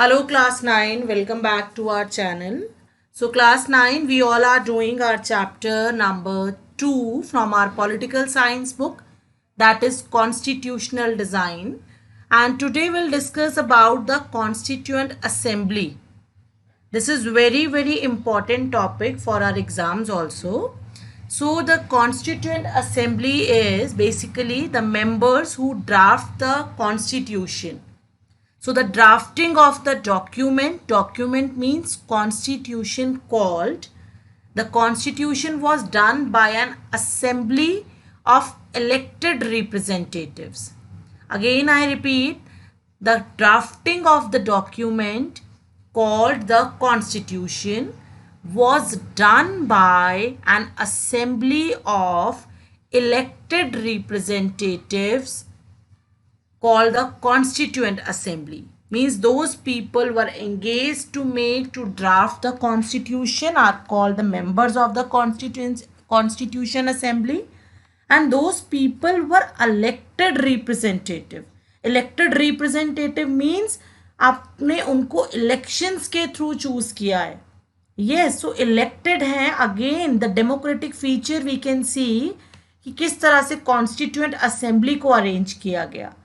Hello class 9, welcome back to our channel. So class 9, we all are doing our chapter number 2 from our political science book, that is constitutional design, and today we'll discuss about the Constituent Assembly. This is very important topic for our exams also. So the Constituent Assembly is basically the members who draft the constitution. So the drafting of the document means constitution called. The constitution was done by an assembly of elected representatives. Again I repeat, the drafting of the document called the constitution was done by an assembly of elected representatives called the Constituent Assembly. Means those people were engaged to draft the constitution are called the members of the Constitution Assembly, and those people were elected representative. Elected representative means आपने उनको elections के through choose किया है. Yes, so elected हैं. Again the democratic feature we can see कि किस तरह से Constituent Assembly को अरेंज किया गया.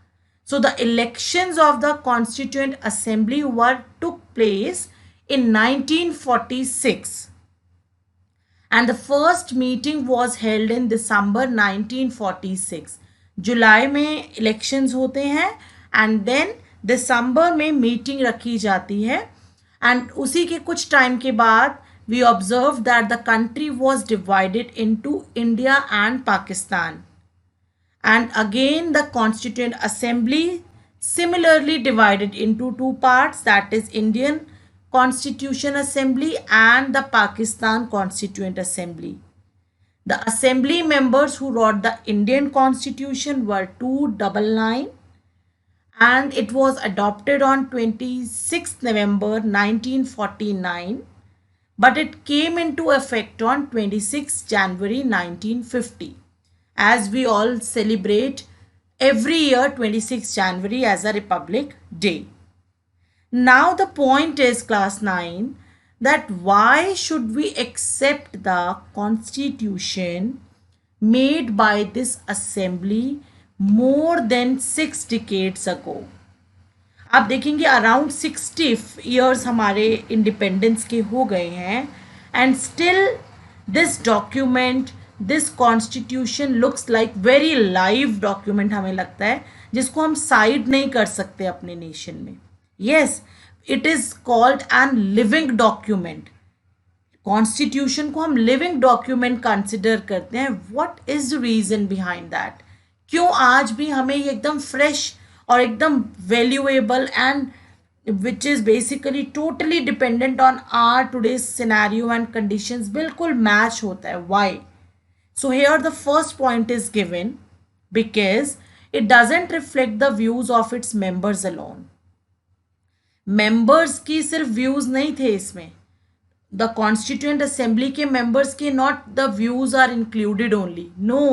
So the elections of the Constituent Assembly took place in 1946, and the first meeting was held in December 1946. जुलाई में elections होते हैं and then दिसंबर में meeting रखी जाती है, and उसी के कुछ time के बाद we observed that the country was divided into India and Pakistan. And again the Constituent Assembly similarly divided into two parts, that is Indian Constitution Assembly and the Pakistan Constituent Assembly. The assembly members who wrote the Indian Constitution were 299, and it was adopted on 26th November 1949, but it came into effect on 26th January 1950. As we all celebrate every year 26th January as a Republic Day. Now the point is, class 9, that why should we accept the constitution made by this assembly more than 6 decades ago? आप देखेंगे around 60 years हमारे independence के हो गए हैं, and still this document, this constitution looks like very live document. हमें लगता है जिसको हम साइड नहीं कर सकते अपने नेशन में. Yes, it is called an living document. Constitution को हम लिविंग डॉक्यूमेंट कंसिडर करते हैं. What is the reason behind that? क्यों आज भी हमें ये एकदम फ्रेश और एकदम valuable and which is basically totally dependent on our today's scenario and conditions बिल्कुल मैच होता है? Why? So here the first point is given because it doesn't reflect the views of its members alone. Members की सिर्फ views नहीं थे इसमें. The Constituent Assembly के members के not the views are included only. No,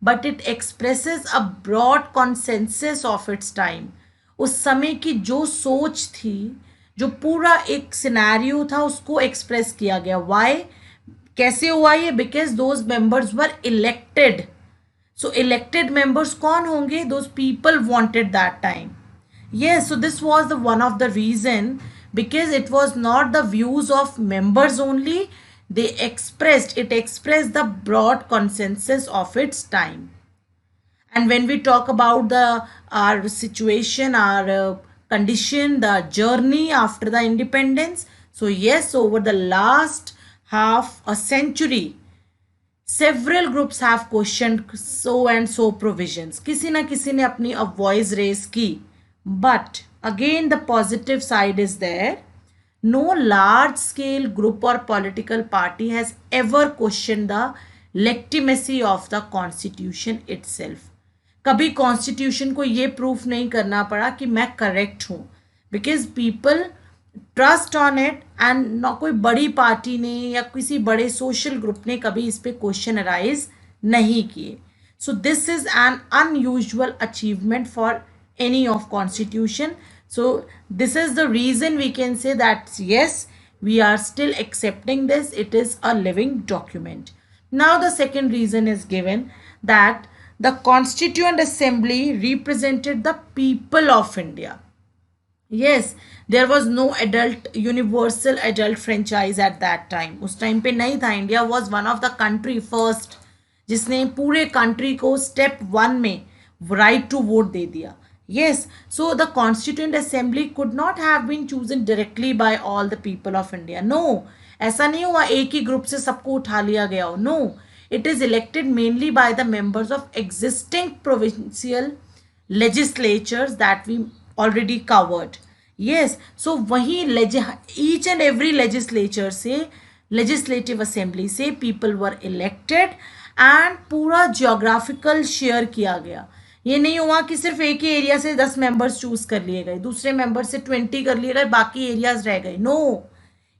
but it expresses a broad consensus of its time. उस समय की जो सोच थी, जो पूरा एक सिनेरियो था, उसको एक्सप्रेस किया गया. वाई? कैसे हुआ ये? Because those members were elected. So elected members कौन होंगे? Those people wanted that time. yes, so this was the one of the reason, because it was not the views of members only, it expressed the broad consensus of its time. And when we talk about our situation, our condition, the journey after the independence, so yes, over the last half a century, several groups have questioned so and so provisions. किसी ना किसी ने अपनी voice raise की. But again the positive side is there. No large scale group or political party has ever questioned the legitimacy of the constitution itself. कभी constitution को ये proof नहीं करना पड़ा कि मैं करेक्ट हूँ, because people trust on it, and ना कोई बड़ी पार्टी ने या किसी बड़े सोशल ग्रुप ने कभी इस पे क्वेश्चन अराइज नहीं किए. So this is an unusual achievement for any of constitution. So this is the reason we can say that yes, we are still accepting this, it is a living document. Now the second reason is given that the Constituent Assembly represented the people of India. Yes, there was no adult universal adult franchise at that time. उस time पे नहीं था. India was one of the country first जिसने पूरे country को step 1 में right to vote दे दिया. Yes, so the Constituent Assembly could not have been chosen directly by all the people of India. No, ऐसा नहीं हुआ एक ही ग्रुप से सबको उठा लिया गया हो. No, it is elected mainly by the members of existing provincial legislatures that we already covered. Yes, so वही each and every legislature से legislative assembly से people were elected and पूरा geographical share किया गया. ये नहीं हुआ कि सिर्फ एक ही एरिया से 10 मेंबर्स चूज कर लिए गए, दूसरे मेंबर से 20 कर लिए गए, बाकी एरियाज रह गए. नो,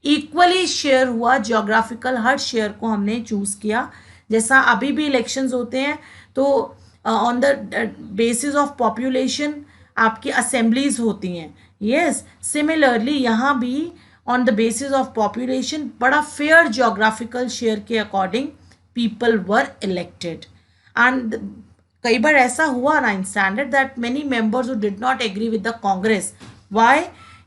इक्वली शेयर हुआ जियोग्राफिकल, हर शेयर को हमने चूज किया. जैसा अभी भी इलेक्शंस होते हैं तो on the basis of population आपकी असेंबलीज होती हैं. यस, सिमिलरली यहाँ भी on the basis of population बड़ा फेयर जियोग्राफिकल शेयर के according people were elected. And कई बार ऐसा हुआ ना in standard that many members who did not agree with the Congress. Why?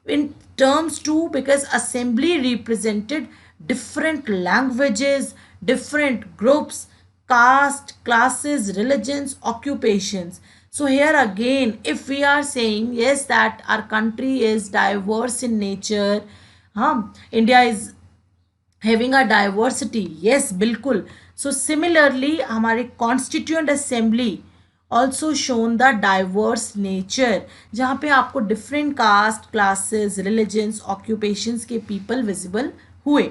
In terms too, because assembly represented different languages, different groups, caste, classes, religions, occupations. So here again, if we are saying yes that our country is diverse in nature, India is having a diversity, yes, बिल्कुल. So similarly हमारे Constituent Assembly also shown the diverse nature, जहाँ पे आपको different caste, classes, religions, occupations के people visible हुए.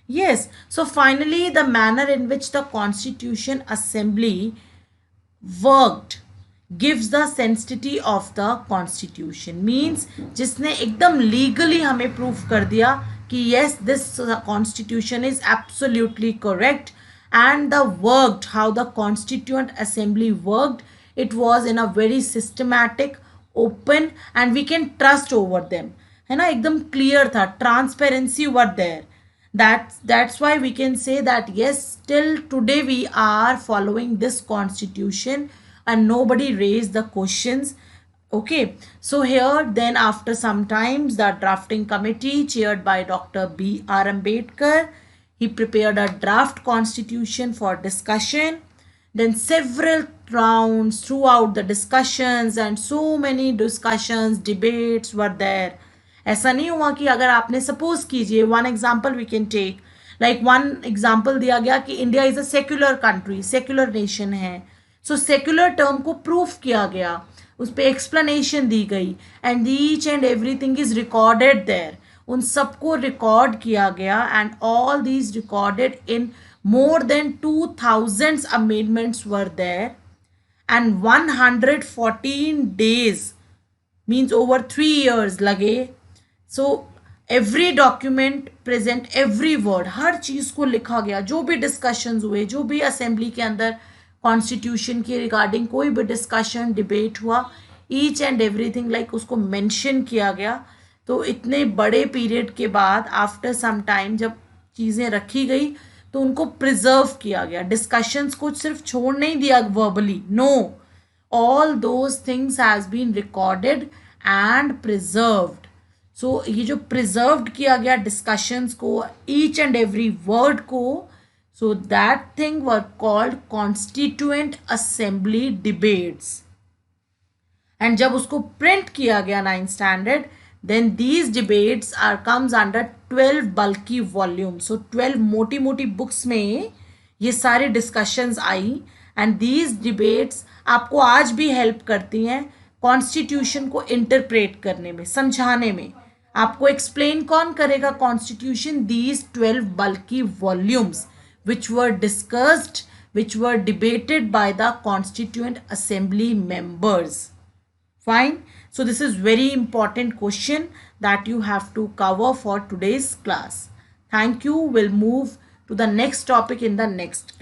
Yes, so finally the manner in which the Constitution Assembly worked gives the sanctity of the Constitution. Means जिसने एकदम legally हमें proof कर दिया कि yes, this Constitution is absolutely correct. And the worked, how the Constituent Assembly worked, it was in a very systematic, open, and we can trust over them. है ना, एकदम clear था, transparency were there. That's why we can say that yes, till today we are following this constitution and nobody raised the questions. Okay, so here then after some times the drafting committee chaired by Dr. B.R. Ambedkar, he prepared a draft constitution for discussion. Then several rounds throughout the discussions and so many discussions, debates were there. ऐसा नहीं हुआ कि अगर आपने suppose कीजिए one example we can take, like one example दिया गया कि India is a secular country, secular nation है. सो सेक्युलर टर्म को प्रूफ किया गया, उस पर एक्सप्लेनेशन दी गई and each and everything is recorded there. उन सबको रिकॉर्ड किया गया and all these recorded in more than 2000 amendments were there and 114 days, means over 3 years लगे. So every document present, every word, हर चीज़ को लिखा गया, जो भी discussions हुए, जो भी assembly के अंदर constitution के regarding कोई भी discussion, debate हुआ, each and everything like उसको mention किया गया. तो इतने बड़े period के बाद after some time जब चीज़ें रखी गई तो उनको प्रिजर्व किया गया. डिस्कशंस को सिर्फ छोड़ नहीं दिया verbally, no, all those things has been recorded and preserved. So ये जो प्रिजर्व्ड किया गया डिस्कशंस को, ईच एंड एवरी वर्ड को, so that thing were called constituent assembly debates. And जब उसको प्रिंट किया गया 9th standard, then these debates are comes under 12 bulky volumes. So 12 मोटी मोटी बुक्स में ये सारे discussions I and these debates आपको आज भी हेल्प करती हैं कॉन्स्टिट्यूशन को इंटरप्रेट करने में, समझाने में. आपको एक्सप्लेन कौन करेगा constitution? these 12 bulky volumes which were discussed, which were debated by the Constituent Assembly members. Fine. So this is very important question that you have to cover for today's class. Thank you. We'll move to the next topic in the next class.